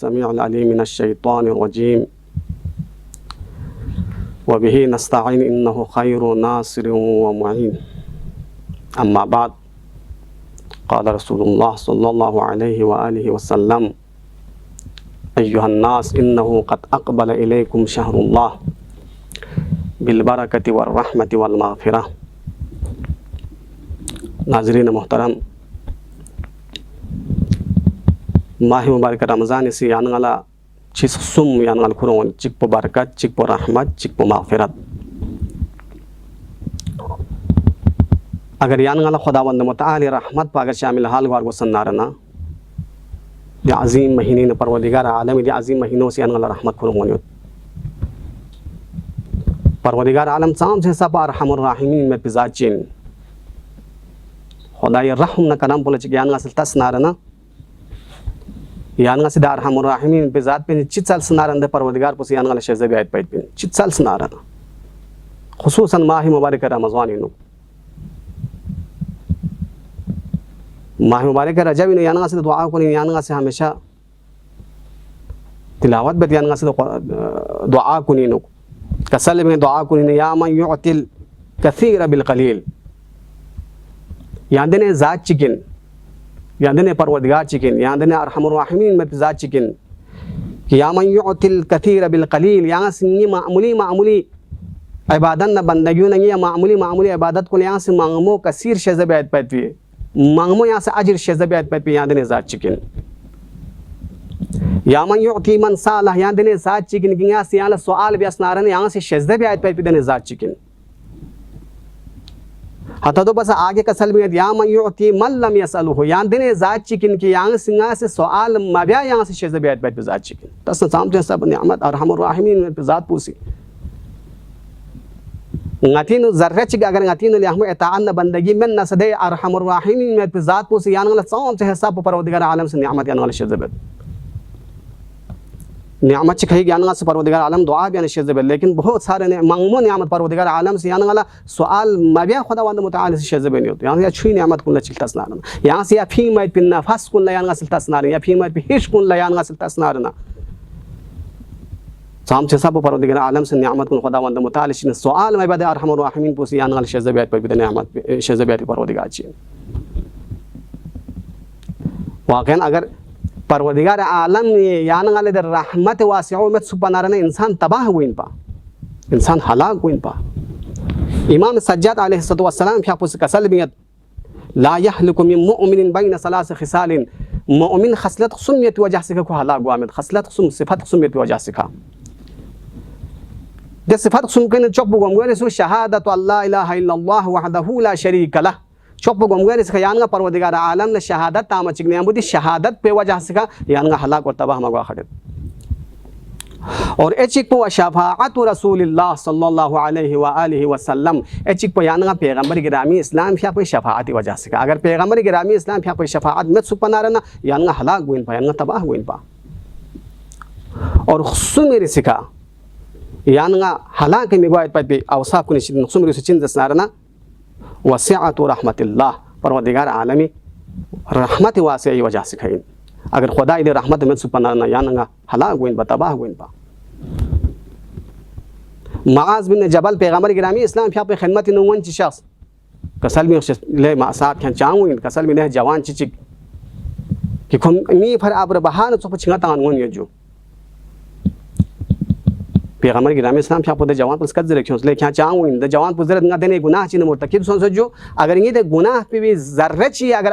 समीउल अलीम मिनश शैतानिर रजीम व बिही नस्तईन इन्नहु खैरुन नासिरुन व मुईन। अम्मा बाद, क़ाल रसूलुल्लाह सल्लल्लाहु अलैहि व आलिहि वसल्लम अय्युहन नास इन्नहु क़द अक़बल इलैकुम शहरुल्लाह बिल बरकति वर रहमति वल मग़फ़िरह। नाज़रीन मोहतरम, माह मुबारक रमज़ान से यानगला चिस सुम यानगल खुरोन चिकपो बरकत चिकपो रहमत चिकपो मग़फ़िरत। अगर यानगला खुदावंद मुतआली रहमत पर अगर शामिल हाल वार वसन्नारना या अज़ीम महीने न परवदिगार आलम या अज़ीम महीनों से यानगला रहमत खुरोन परवदिगार आलम साम से सब अरहमुर राहिमीन में पिज़ाचिन खुदाय रहम न करम बोले यानगा से तसनारना यानगा से अरहमुर राहिमीन पिज़ात पे चित्सल सनारंदे परवदिगार पुस यानगला शेज़े बैत पैत पे चित्सल सनारना खुसूसन माह मुबारक रमज़ान इनो माह मुबारक रजब इनो यानगा से दुआ को यानगा से हमेशा तिलावत बत यानगा से दुआ को नो कसल में दुआ को या मन युतिल कसीर बिल कलील यादने ज़ात चिकिन यादने परवदिगार चिकिन यादने अरहमुर राहिमीन में ज़ात चिकिन कि या मन युतिल कसीर बिल कलील यहाँ से मामूली इबादत न बंदगियों नहीं या मामूली इबादत को यहाँ से मांगमो कसीर शेज़बैत पैतवी मांगमो यहाँ से अजर शेज़बैत पैतवी यादने ज़ात चिकिन या मन युति मन साला यादने ज़ात चिकिन कि यहाँ से यहाँ सवाल बेसनारन यहाँ से शेज़बैत पैतवी दने ज़ात चिकिन हता तो बस आगे कसल में या मन युति मन लम यसअलहु यादने ज़ात चिकिन कि यहाँ से सवाल मबिया यहाँ से शेज़बैत पैतवी ज़ात चिकिन तस सामने सब नियामत अरहमुर राहिमीन में ज़ात पूसी ngatiनु zarrach agar ngatiनु le ahmu etaan bandagi men nasade arhamur rahimin में ज़ात पूसी यानगला साम से हिसाब परवदिगार आलम से नियामत यानगला शेज़बैत नियामत कही यानगा से परवदिगार आलम दुआ भी शेज़बैत लेकिन बहुत सारे ने मांगमो नियामत परवदिगार आलम से यानगला सवाल मबिया खुदावंद मुतआली से शेज़बैत नहीं होती यहाँ अच्छी नियामत कुल चिल्ता सनारना यहाँ से या फी मत पिन नफस कुल यानगा चिल्ता सनारना या फी मत हिश कुल यानगा चिल्ता सनारना साम से सब परवदिगार आलम से नियामत कुल खुदावंद मुतआली से सवाल में बदे अरहमुर राहिमीन पूसी यानगला शेज़बैत पर भी नियामत शेज़बैत परवदिगार ची वाक़ईन अगर परवदिगार आलम यानगले दर रहमत वासिअ में सुपनारने इंसान तबाह हुइन पा इंसान हलाक हुइन पा इमाम सज्जाद अलैहिस्सलातु वस्सलाम क्या पुस कसल बियत ला यहलकु मिन मुमिन बैन सलास खिसालिन मुमिन खसलत सुमियत वजह से को हलाक हुआ में खसलत सुम सिफत सुमियत वजह से का दे सिफत सुम के चोप गमगरे सु शहादत अल्ला इलाहा इल्लल्लाह वहदहु ला शरीक लह चोप गमगरे से यानगा परवदिगार आलम ने शहादत ताम चिकने बुदी शहादत पे वजह से का यानगा हलाक और तबाह मगवा खड़े और एचिक पो शफाअत रसूलुल्लाह सल्लल्लाहु अलैहि व आलिहि वसल्लम एचिक पो यानगा पैगंबर गिरामी इस्लाम फिया पे शफाअत वजह से का अगर पैगंबर गिरामी इस्लाम फिया पे शफाअत में सुपनारना यानगा हलाक गुइन पा यानगा तबाह गुइन पा और सुमेरे सिका यानगा हलाक में गवायत पे औसाफ कुनि सुमेरे से चिंद सनारना वसिअत रहमतिल्लाह परवदिगार आलमी रहमत वासिअ वजह से खैन अगर खुदा इधर रहमत में सुपनारना यानगा हलाक गुइन तबाह गुइन पा मुआज़ बिन जबल पैगंबर गिरामी इस्लाम फिया पे खिदमत नवन शख्स कसल में ले मासात खन चांगुइन कसल में ले जवान चिचिक कि खुम मी फर आबर बहान चोप छिंगा तान वन यजो पैगंबर गिरामी इस्लाम फिया पे जवान पुस कज रखियो ले क्या चांगुइन द जवान पुस दरत देने गुनाह चिन मुर्तकिब सोन जो अगर ये गुनाह पे भी जर्रे ची अगर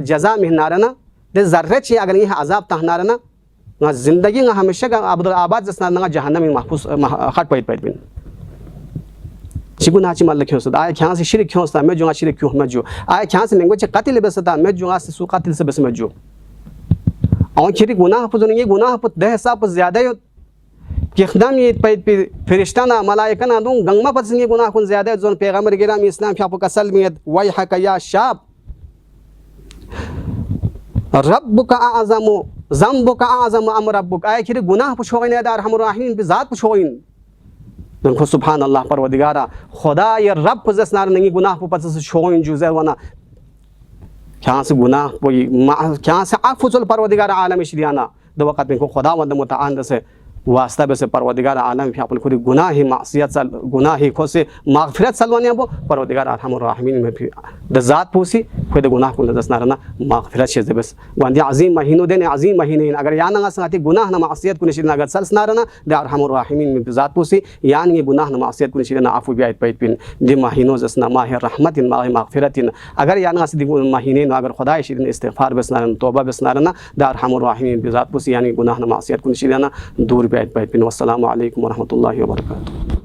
जजा मेहनारना दे जर्रे ची अगर ये अजाब तहनारना ना जिंदगी ना हमेशा का अब्दुल आबाद जसना ना जहन्नम में महफूज खट पैत पैत बिन चिगुना ची मल क्यों सदा आय क्या से शिरक क्यों सदा मैं जो शिरक क्यों मैं जो आय क्या से मेंगो चे कत्ल बेसदा मैं जो से सु कत्ल से बस मैं जो और खिरी गुनाह पर जो ये गुनाह पर दे हिसाब पर ज्यादा हो कि खदम ये पैत पे फरिश्ता ना मलाइका ना दूं गंगमा पर ये गुनाह कुन ज्यादा जोन पैगंबर गिरामी इस्लाम फिया को कसल में वय हक या शाब रब्बुका आज़म ज़म्बुका आज़म अम रब्बुक आय खिरी गुनाह पुछोइन दार हम राहीन भी ज़ात पुछोइन नखो सुभान अल्लाह परवदिगारा खुदा ये रब पुजसनार नहीं गुनाह पुपस से छोइन जुज़र वना क्या से गुनाह कोई क्या से अफजुल परवदिगार आलम शरियाना द वक़्त में को खुदावंद मुतआल से वास्ता बस परवदिगार आलम फिर अपन खुद गुनाह ही मासियत सल गुनाह ही खो से मागफिरत सलवाने वो परवदिगार अरहमुर राहिमीन में फिर द ज़ात पूसी खुद गुनाह को दस नारना मागफिरत शेज़ बस वांदी अजीम महीनों देने अजीम महीने अगर यान ना संगति गुनाह न मासियत को निशिना अगर सल्स नारना द अरहमुर राहिमीन में ज़ात पूसी यान ये गुनाह न मासियत को निशिना आफू बियात पैत पिन दि महीनों जसना माह रहमतिन माह मागफिरतिन अगर यान से महीने अगर खुदा शिदन इस्तिगफार बस नारना तौबा बस नारना द अरहमुर राहिमीन में ज़ात पूसी यानी गुनाह न मासियत को निशिना दूर बैत बैत बिन वस्सलामु अलैकुम वरहमतुल्लाहि वबरकातुहू।